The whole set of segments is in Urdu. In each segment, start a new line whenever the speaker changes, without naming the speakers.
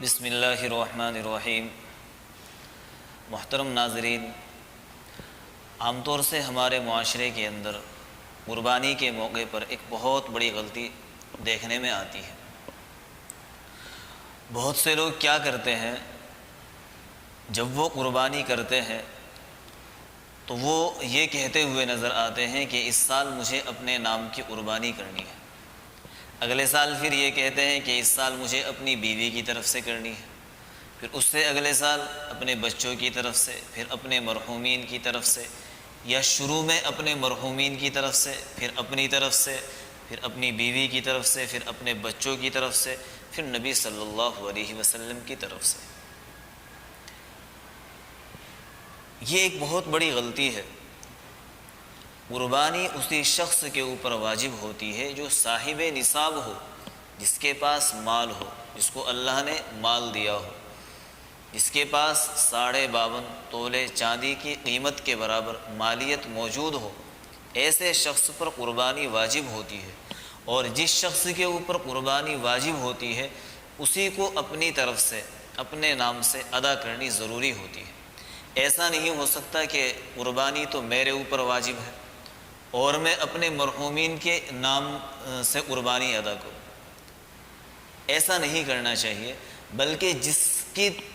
بسم اللہ الرحمن الرحیم۔ محترم ناظرین، عام طور سے ہمارے معاشرے کے اندر قربانی کے موقع پر ایک بہت بڑی غلطی دیکھنے میں آتی ہے۔ بہت سے لوگ کیا کرتے ہیں، جب وہ قربانی کرتے ہیں تو وہ یہ کہتے ہوئے نظر آتے ہیں کہ اس سال مجھے اپنے نام کی قربانی کرنی ہے، اگلے سال پھر یہ کہتے ہیں کہ اس سال مجھے اپنی بیوی کی طرف سے کرنی ہے، پھر اس سے اگلے سال اپنے بچوں کی طرف سے، پھر اپنے مرحومین کی طرف سے، یا شروع میں اپنے مرحومین کی طرف سے، پھر اپنی طرف سے، پھر اپنی بیوی کی طرف سے، پھر اپنے بچوں کی طرف سے، پھر نبی صلی اللہ علیہ وسلم کی طرف سے۔ یہ ایک بہت بڑی غلطی ہے۔ قربانی اسی شخص کے اوپر واجب ہوتی ہے جو صاحب نصاب ہو، جس کے پاس مال ہو، جس کو اللہ نے مال دیا ہو، جس کے پاس 52.5 تولے چاندی کی قیمت کے برابر مالیت موجود ہو، ایسے شخص پر قربانی واجب ہوتی ہے۔ اور جس شخص کے اوپر قربانی واجب ہوتی ہے اسی کو اپنی طرف سے اپنے نام سے ادا کرنی ضروری ہوتی ہے۔ ایسا نہیں ہو سکتا کہ قربانی تو میرے اوپر واجب ہے اور میں اپنے مرحومین کے نام سے قربانی ادا کروں۔ ایسا نہیں کرنا چاہیے، بلکہ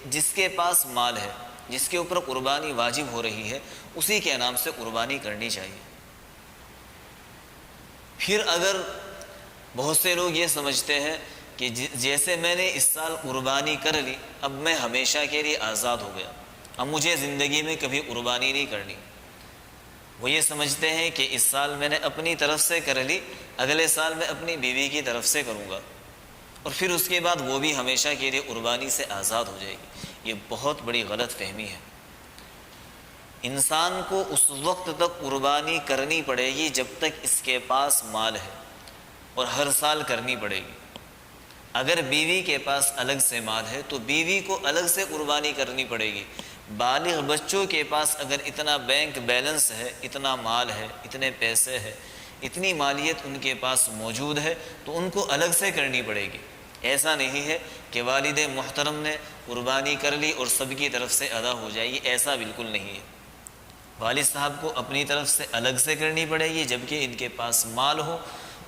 جس کے پاس مال ہے، جس کے اوپر قربانی واجب ہو رہی ہے، اسی کے نام سے قربانی کرنی چاہیے۔ پھر اگر بہت سے لوگ یہ سمجھتے ہیں کہ جیسے میں نے اس سال قربانی کر لی، اب میں ہمیشہ کے لیے آزاد ہو گیا، اب مجھے زندگی میں کبھی قربانی نہیں کرنی۔ وہ یہ سمجھتے ہیں کہ اس سال میں نے اپنی طرف سے کر لی، اگلے سال میں اپنی بیوی کی طرف سے کروں گا، اور پھر اس کے بعد وہ بھی ہمیشہ کے لیے قربانی سے آزاد ہو جائے گی۔ یہ بہت بڑی غلط فہمی ہے۔ انسان کو اس وقت تک قربانی کرنی پڑے گی جب تک اس کے پاس مال ہے، اور ہر سال کرنی پڑے گی۔ اگر بیوی کے پاس الگ سے مال ہے تو بیوی کو الگ سے قربانی کرنی پڑے گی۔ بالغ بچوں کے پاس اگر اتنا بینک بیلنس ہے، اتنا مال ہے، اتنے پیسے ہے، اتنی مالیت ان کے پاس موجود ہے تو ان کو الگ سے کرنی پڑے گی۔ ایسا نہیں ہے کہ والد محترم نے قربانی کر لی اور سب کی طرف سے ادا ہو جائے گی، ایسا بالکل نہیں ہے۔ والد صاحب کو اپنی طرف سے الگ سے کرنی پڑے گی جبکہ ان کے پاس مال ہو،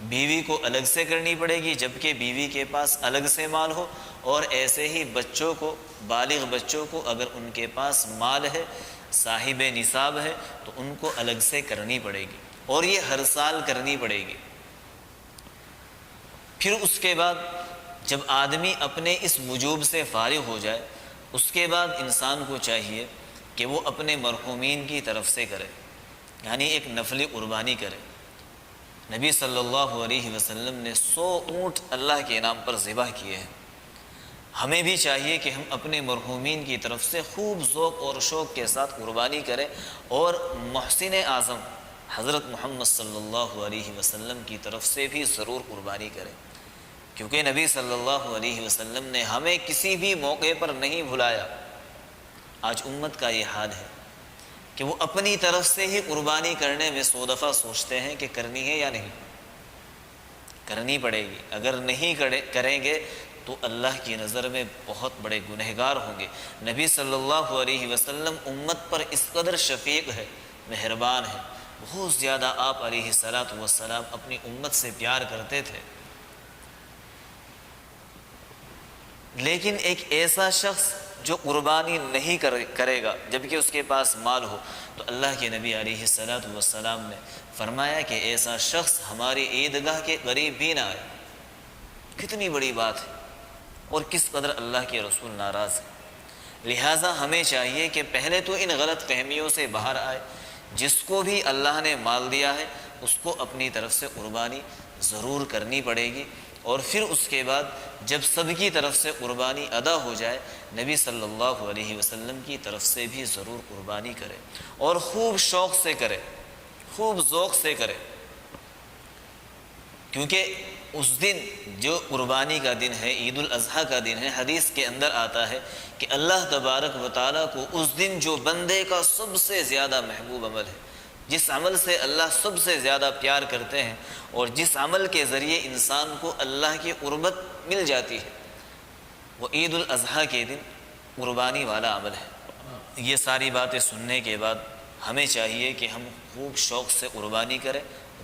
بیوی کو الگ سے کرنی پڑے گی جبکہ بیوی کے پاس الگ سے مال ہو، اور ایسے ہی بچوں کو، بالغ بچوں کو اگر ان کے پاس مال ہے، صاحب نصاب ہے، تو ان کو الگ سے کرنی پڑے گی، اور یہ ہر سال کرنی پڑے گی۔ پھر اس کے بعد جب آدمی اپنے اس وجوب سے فارغ ہو جائے، اس کے بعد انسان کو چاہیے کہ وہ اپنے مرحومین کی طرف سے کرے، یعنی ایک نفلی قربانی کرے۔ نبی صلی اللہ علیہ وسلم نے 100 اونٹ اللہ کے نام پر ذبح کیے ہیں۔ ہمیں بھی چاہیے کہ ہم اپنے مرحومین کی طرف سے خوب ذوق اور شوق کے ساتھ قربانی کریں، اور محسن اعظم حضرت محمد صلی اللہ علیہ وسلم کی طرف سے بھی ضرور قربانی کریں، کیونکہ نبی صلی اللہ علیہ وسلم نے ہمیں کسی بھی موقع پر نہیں بھلایا۔ آج امت کا یہ حال ہے کہ وہ اپنی طرف سے ہی قربانی کرنے میں 100 دفعہ سوچتے ہیں کہ کرنی ہے یا نہیں۔ کرنی پڑے گی، اگر نہیں کریں گے تو اللہ کی نظر میں بہت بڑے گنہگار ہوں گے۔ نبی صلی اللہ علیہ وسلم امت پر اس قدر شفیق ہے، مہربان ہے، بہت زیادہ آپ علیہ الصلاۃ والسلام اپنی امت سے پیار کرتے تھے، لیکن ایک ایسا شخص جو قربانی نہیں کرے گا جبکہ اس کے پاس مال ہو، تو اللہ کے نبی علیہ الصلاۃ والسلام نے فرمایا کہ ایسا شخص ہماری عیدگاہ کے قریب بھی نہ آئے۔ کتنی بڑی بات ہے، اور کس قدر اللہ کے رسول ناراض ہے۔ لہٰذا ہمیں چاہیے کہ پہلے تو ان غلط فہمیوں سے باہر آئے، جس کو بھی اللہ نے مال دیا ہے اس کو اپنی طرف سے قربانی ضرور کرنی پڑے گی، اور پھر اس کے بعد جب سب کی طرف سے قربانی ادا ہو جائے، نبی صلی اللہ علیہ وسلم کی طرف سے بھی ضرور قربانی کرے، اور خوب شوق سے کرے، خوب ذوق سے کرے، کیونکہ اس دن جو قربانی کا دن ہے، عید الاضحیٰ کا دن ہے، حدیث کے اندر آتا ہے کہ اللہ تبارک و تعالیٰ کو اس دن جو بندے کا سب سے زیادہ محبوب عمل ہے، جس عمل سے اللہ سب سے زیادہ پیار کرتے ہیں، اور جس عمل کے ذریعے انسان کو اللہ کی قربت مل جاتی ہے، وہ عید الاضحیٰ کے دن قربانی والا عمل ہے۔ یہ ساری باتیں سننے کے بعد ہمیں چاہیے کہ ہم خوب شوق سے قربانی کریں،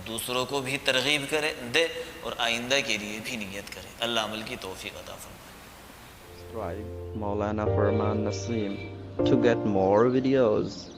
دوسروں کو بھی ترغیب کریں دے اور آئندہ کے لیے بھی نیت کریں۔ اللہ عمل کی توفیق عطا فرمائے۔
Subscribe Maulana Farman Naseem to get more videos.